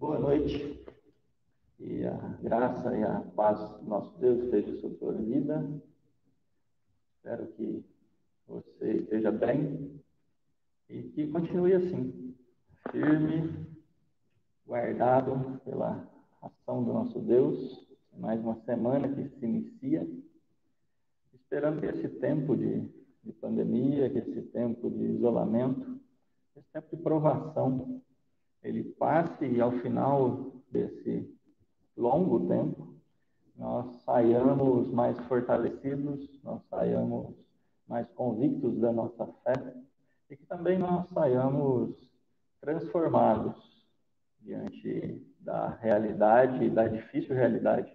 Boa noite, e a graça e a paz do nosso Deus esteja sobre a sua vida. Espero que você esteja bem e que continue assim, firme, guardado pela ação do nosso Deus. Mais uma semana que se inicia, esperando que esse tempo de pandemia, que esse tempo de isolamento, esse tempo de provação, ele passe e ao final desse longo tempo, nós saiamos mais fortalecidos, nós saiamos mais convictos da nossa fé e que também nós saiamos transformados diante da realidade, da difícil realidade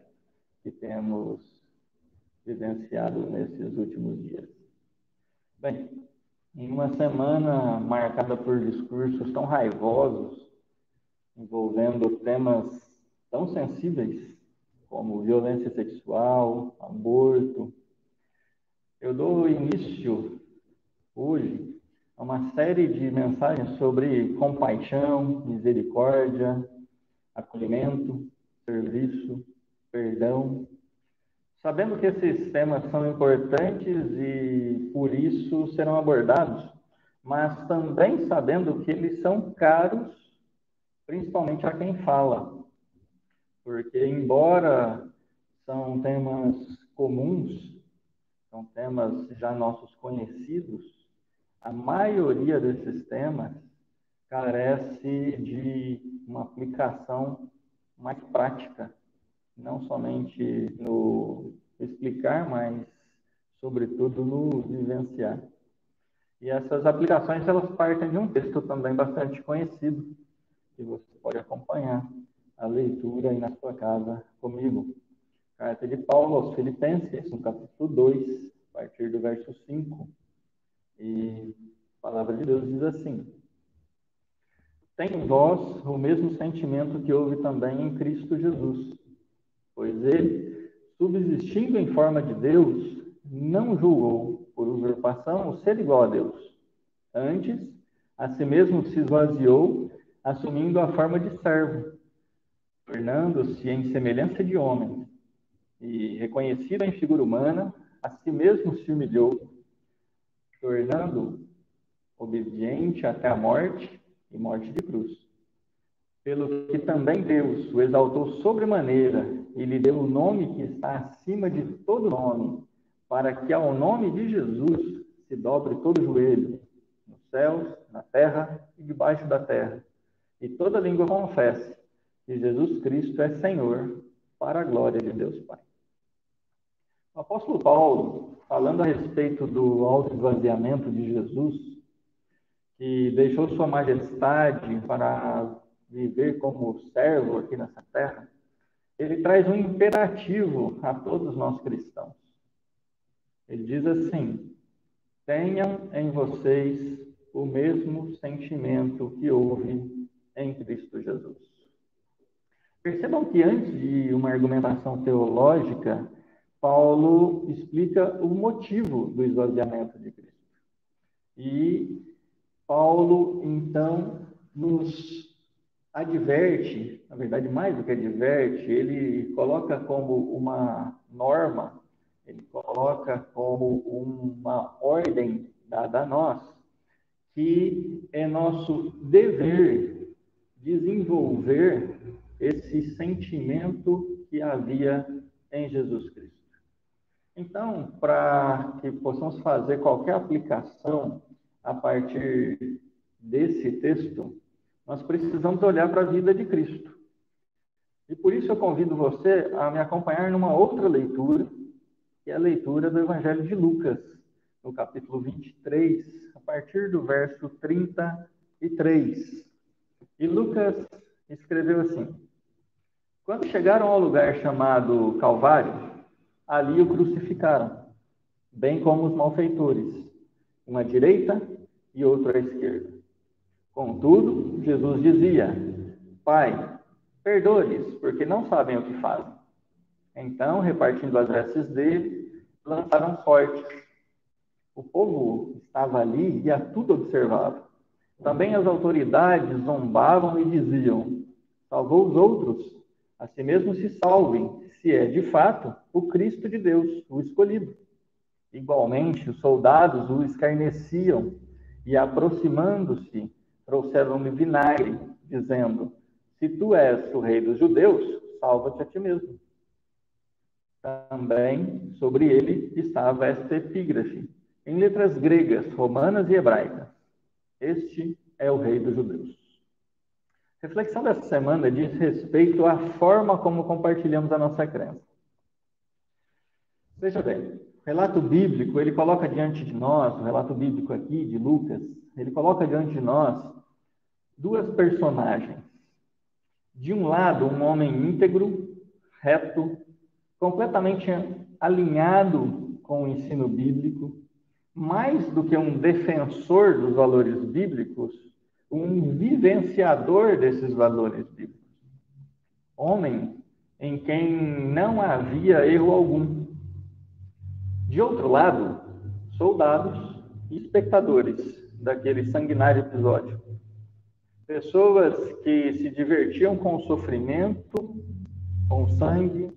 que temos vivenciado nesses últimos dias. Bem, em uma semana marcada por discursos tão raivosos, envolvendo temas tão sensíveis como violência sexual, aborto, eu dou início hoje a uma série de mensagens sobre compaixão, misericórdia, acolhimento, serviço, perdão, sabendo que esses temas são importantes e por isso serão abordados, mas também sabendo que eles são caros, principalmente a quem fala, porque embora são temas comuns, são temas já nossos conhecidos, a maioria desses temas carece de uma aplicação mais prática, não somente no explicar, mas sobretudo no vivenciar. E essas aplicações, elas partem de um texto também bastante conhecido, que você pode acompanhar a leitura aí na sua casa comigo. Carta de Paulo aos Filipenses, no capítulo 2, a partir do verso 5. E a palavra de Deus diz assim: tem em vós o mesmo sentimento que houve também em Cristo Jesus, pois ele, subsistindo em forma de Deus, não julgou por usurpação o ser igual a Deus. Antes, a si mesmo se esvaziou, assumindo a forma de servo, tornando-se em semelhança de homem, e reconhecido em figura humana, a si mesmo se humilhou, tornando obediente até a morte e morte de cruz. Pelo que também Deus o exaltou sobremaneira e lhe deu o nome que está acima de todo nome, para que ao nome de Jesus se dobre todo joelho, nos céus, na terra e debaixo da terra, e toda língua confesse que Jesus Cristo é Senhor, para a glória de Deus Pai. O apóstolo Paulo, falando a respeito do autoesvaziamento de Jesus, que deixou sua majestade para viver como servo aqui nessa terra, ele traz um imperativo a todos nós cristãos. Ele diz assim: tenham em vocês o mesmo sentimento que houve em Cristo Jesus. Percebam que antes de uma argumentação teológica, Paulo explica o motivo do esvaziamento de Cristo. E Paulo, então, nos adverte, na verdade, mais do que adverte, ele coloca como uma norma, ele coloca como uma ordem dada a nós, que é nosso dever desenvolver esse sentimento que havia em Jesus Cristo. Então, para que possamos fazer qualquer aplicação a partir desse texto, nós precisamos olhar para a vida de Cristo. E por isso eu convido você a me acompanhar numa outra leitura, que é a leitura do Evangelho de Lucas, no capítulo 23, a partir do verso 33. E Lucas escreveu assim: quando chegaram ao lugar chamado Calvário, ali o crucificaram, bem como os malfeitores, uma à direita e outro à esquerda. Contudo, Jesus dizia: Pai, perdoe-lhes, porque não sabem o que fazem. Então, repartindo as vestes dele, lançaram sortes. O povo estava ali e a tudo observava. Também as autoridades zombavam e diziam: salvou os outros, a si mesmo se salvem, se é de fato o Cristo de Deus, o escolhido. Igualmente, os soldados o escarneciam e, aproximando-se, trouxeram-lhe vinagre, dizendo: se tu és o rei dos judeus, salva-te a ti mesmo. Também sobre ele estava esta epígrafe, em letras gregas, romanas e hebraicas: este é o rei dos judeus. A reflexão dessa semana diz respeito à forma como compartilhamos a nossa crença. Veja bem, o relato bíblico, ele coloca diante de nós, o relato bíblico aqui de Lucas, ele coloca diante de nós duas personagens. De um lado, um homem íntegro, reto, completamente alinhado com o ensino bíblico, mais do que um defensor dos valores bíblicos, um vivenciador desses valores bíblicos. Homem em quem não havia erro algum. De outro lado, soldados e espectadores daquele sanguinário episódio. Pessoas que se divertiam com o sofrimento, com o sangue,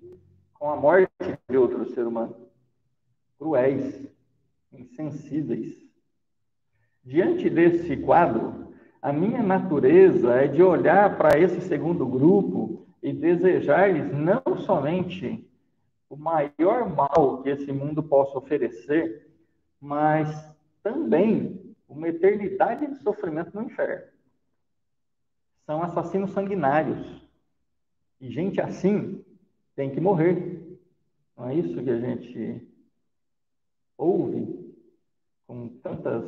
com a morte de outro ser humano. Cruéis, insensíveis. Diante desse quadro, a minha natureza é de olhar para esse segundo grupo e desejar-lhes não somente o maior mal que esse mundo possa oferecer, mas também uma eternidade de sofrimento no inferno. São assassinos sanguinários. E gente assim tem que morrer. Não é isso que a gente ouve em tantas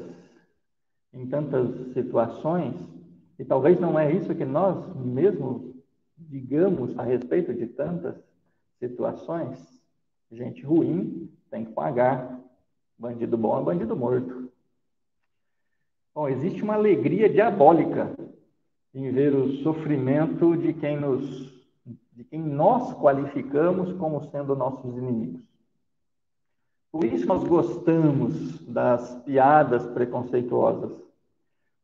situações? E talvez não é isso que nós mesmos digamos a respeito de tantas situações. Gente ruim tem que pagar. Bandido bom é bandido morto. Bom, existe uma alegria diabólica em ver o sofrimento de quem nós qualificamos como sendo nossos inimigos. Por isso nós gostamos das piadas preconceituosas.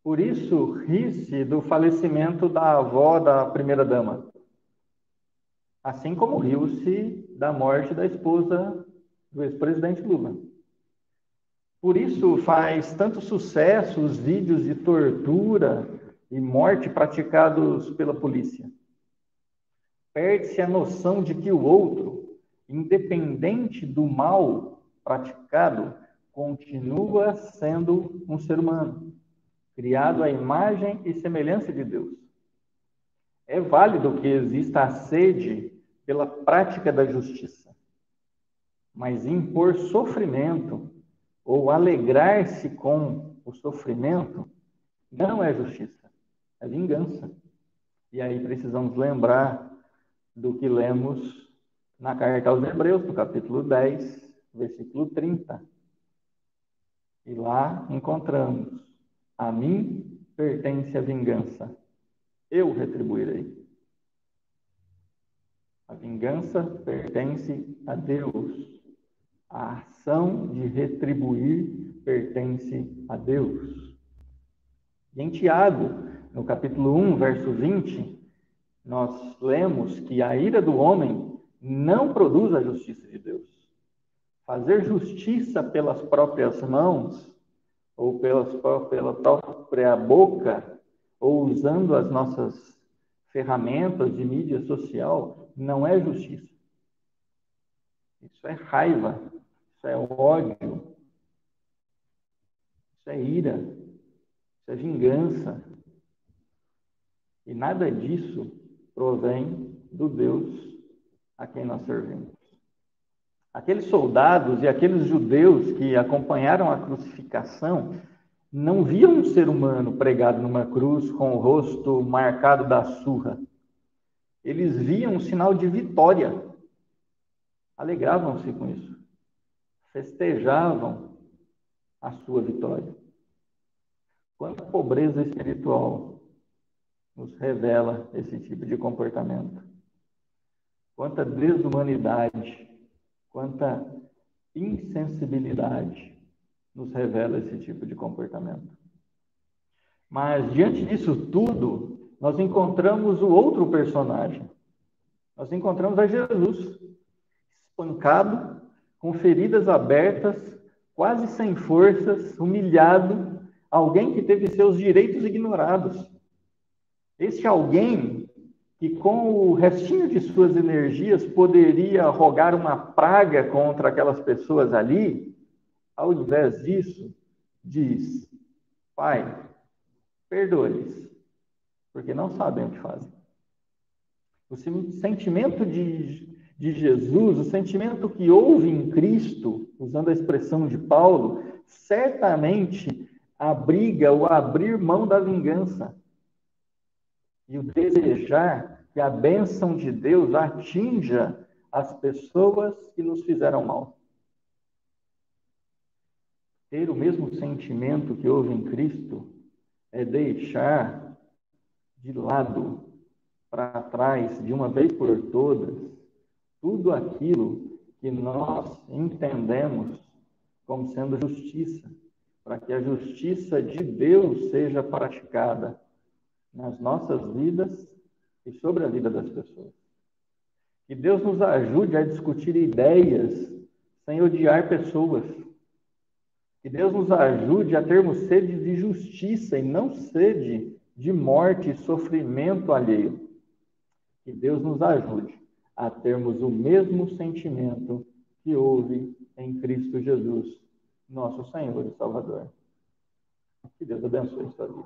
Por isso ri-se do falecimento da avó da primeira-dama. Assim como riu-se da morte da esposa do ex-presidente Lula. Por isso faz tanto sucesso os vídeos de tortura e morte praticados pela polícia. Perde-se a noção de que o outro, independente do mal praticado, continua sendo um ser humano, criado à imagem e semelhança de Deus. É válido que exista a sede pela prática da justiça, mas impor sofrimento ou alegrar-se com o sofrimento não é justiça, é vingança. E aí precisamos lembrar do que lemos na carta aos Hebreus, no capítulo 10, versículo 30. E lá encontramos: a mim pertence a vingança, eu retribuirei. A vingança pertence a Deus. A ação de retribuir pertence a Deus. E em Tiago, no capítulo 1, verso 20, nós lemos que a ira do homem não produz a justiça de Deus. Fazer justiça pelas próprias mãos, ou pela própria boca, ou usando as nossas ferramentas de mídia social, não é justiça. Isso é raiva, isso é ódio, isso é ira, isso é vingança. E nada disso provém do Deus a quem nós servimos. Aqueles soldados e aqueles judeus que acompanharam a crucificação não viam um ser humano pregado numa cruz com o rosto marcado da surra. Eles viam um sinal de vitória. Alegravam-se com isso. Festejavam a sua vitória. Quanta pobreza espiritual nos revela esse tipo de comportamento. Quanta desumanidade, quanta insensibilidade nos revela esse tipo de comportamento. Mas, diante disso tudo, nós encontramos o outro personagem. Nós encontramos a Jesus, espancado, com feridas abertas, quase sem forças, humilhado, alguém que teve seus direitos ignorados. Este alguém que, com o restinho de suas energias, poderia rogar uma praga contra aquelas pessoas ali, ao invés disso, diz: Pai, perdoa-lhes, porque não sabem o que fazem. O sentimento de Jesus, o sentimento que houve em Cristo, usando a expressão de Paulo, certamente abriga o abrir mão da vingança e o desejar que a bênção de Deus atinja as pessoas que nos fizeram mal. Ter o mesmo sentimento que houve em Cristo é deixar de lado, para trás, de uma vez por todas, tudo aquilo que nós entendemos como sendo justiça, para que a justiça de Deus seja praticada nas nossas vidas e sobre a vida das pessoas. Que Deus nos ajude a discutir ideias sem odiar pessoas. Que Deus nos ajude a termos sede de justiça e não sede de morte e sofrimento alheio. Que Deus nos ajude a termos o mesmo sentimento que houve em Cristo Jesus, nosso Senhor e Salvador. Que Deus abençoe a sua vida.